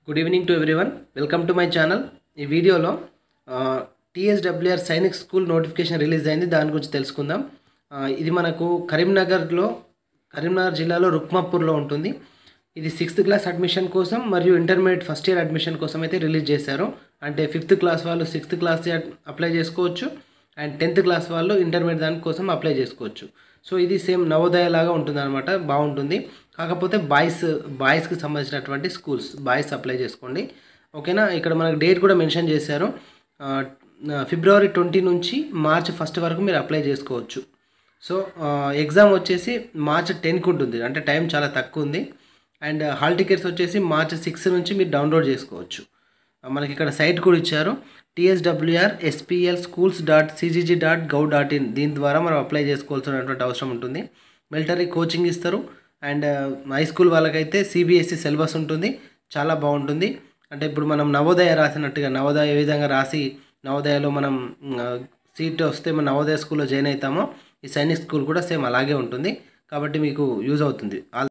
Good evening to everyone. Welcome to my channel. ఈ వీడియోలో TSWR Sainik school notification release అయింది, దాని గురించి తెలుసుకుందాం. ఇది మనకు కరీంనగర్ జిల్లాలో రుక్మాపూర్లో ఉంటుంది. ఇది 6th క్లాస్ అడ్మిషన్ కోసం మరియు ఇంటర్మీడియట్ ఫస్ట్ ఇయర్ అడ్మిషన్ కోసం అయితే రిలీజ్ చేశారు. అంటే 5th క్లాస్ వాళ్ళు 6th క్లాస్ అప్లై చేసుకోవచ్చు అండ్ 10th క్లాస్ వాళ్ళు ఇంటర్మీడియట్ దాని కోసం అప్లై చేసుకోవచ్చు. సో ఇది సేమ్ నవోదయ లాగా ఉంటుంది అనమాట, బాగుంటుంది. కాకపోతే బాయ్స్కి సంబంధించినటువంటి స్కూల్స్ బాయ్స్ అప్లై చేసుకోండి, ఓకేనా. ఇక్కడ మనకు డేట్ కూడా మెన్షన్ చేశారు, February 20 నుంచి March 1 వరకు మీరు అప్లై చేసుకోవచ్చు. సో ఎగ్జామ్ వచ్చేసి March 10కి ఉంటుంది, అంటే టైం చాలా తక్కువ ఉంది. అండ్ హాల్ టికెట్స్ వచ్చేసి March 6 నుంచి మీరు డౌన్లోడ్ చేసుకోవచ్చు. మనకి ఇక్కడ సైట్ కూడా ఇచ్చారు, tswrSPLschools.cgg.gov.in. దీని ద్వారా మనం అప్లై చేసుకోవాల్సినటువంటి అవసరం ఉంటుంది. మిలిటరీ కోచింగ్ ఇస్తారు అండ్ హై స్కూల్ వాళ్ళకైతే సిబిఎస్ఈ సిలబస్ ఉంటుంది, చాలా బాగుంటుంది. అంటే ఇప్పుడు మనం నవోదయ రాసినట్టుగా, నవోదయ ఏ విధంగా రాసి నవోదయలో మనం సీట్ వస్తే మనం నవోదయ స్కూల్లో జాయిన్ అవుతామో, ఈ సైనిక్ స్కూల్ కూడా సేమ్ అలాగే ఉంటుంది. కాబట్టి మీకు యూజ్ అవుతుంది.